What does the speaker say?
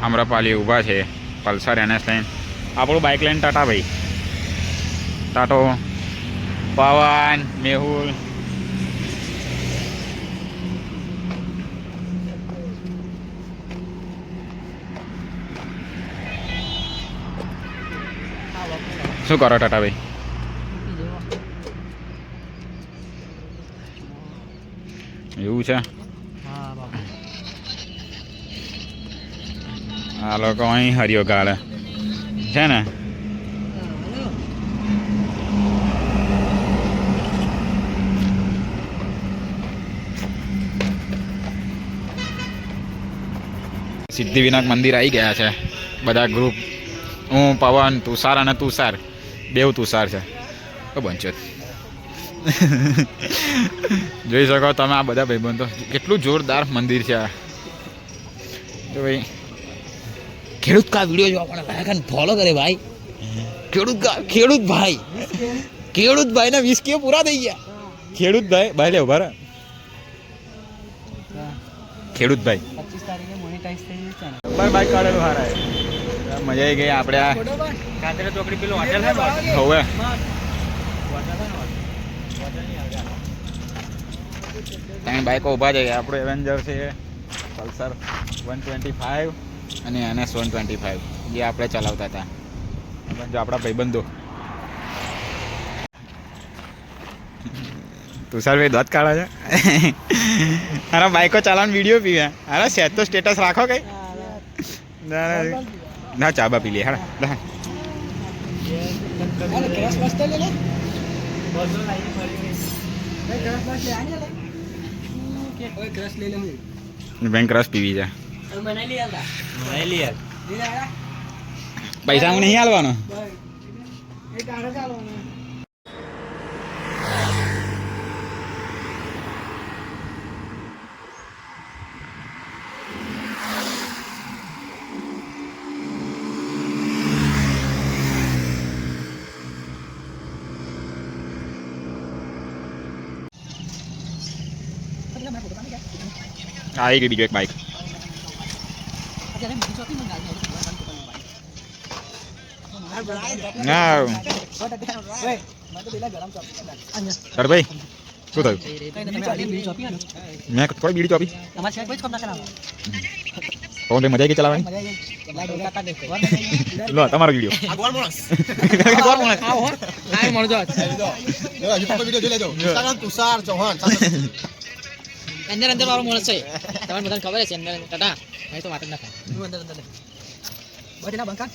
આમ્રપાલી ઊભા છે Pulsar NS લઈને. આપણું બાઇક લઈને ટાટા ભાઈ, ટાટો, પવન, મેહુલ. શું કરો ટાટા ભાઈ? એવું છે. આ લોકો અહીં હરિયો ગાળે છે ને. સિદ્ધિવિનાયક મંદિર આવી ગયા છે બધા ગ્રુપ. હું, પવન, તુષાર અને તુષાર, બેવ તુષાર છે. બંચો જોઈ શકો તમે આ બધા ભાઈબંધો. કેટલું જોરદાર મંદિર છે આ. તો ભાઈ ખેડૂત કા વિડીયો જોવા પણ લાયક ફોલો કરે ભાઈ. ખેડૂત ભાઈ ના 20 કે પૂરા થઈ ગયા. ખેડૂત ભાઈ લે ઉભા રહે. ખેડૂત ભાઈ 25 તારીખે મોનેટાઈઝ થઈ જશે ને. બાઈક કાઢેલું હારા મજા આવી ગઈ. આપણે આ કાંતરા ચોકડી પેલું હોટેલ છે ને હવે ત્યાં બાઈકો ઊભા છે. આપણું એવેન્જર છે પલ્સર 125 અને NS 125 જે આપણે ચલાવતા હતા. જો આપણા ભાઈબંધો તુષારભાઈ દાંત કાઢે છે. અરે બાઈકો ચાલવાનો વિડીયો પીવે. અરે સેટ તો સ્ટેટસ રાખો કઈ. ના ચા બા પી લે. હા બેંક રસ પીવી છે. પૈસા હું નહીં હાલવાનો. આવી ગઈ બીજો એક બાઈક. સર ભાઈ શું થયું? મેં થોડી બીડી ચોપી. કોણ મજા આવી ચલાવવાની? લો તમારો વિડીયો. તુષાર ચૌહાણ અંદર વાળો માણસ છે. તમને બધાને ખબર છે અંદર ટાટા ભાઈ તો વાત જ ના થાય. અંદર બટેલા બંકા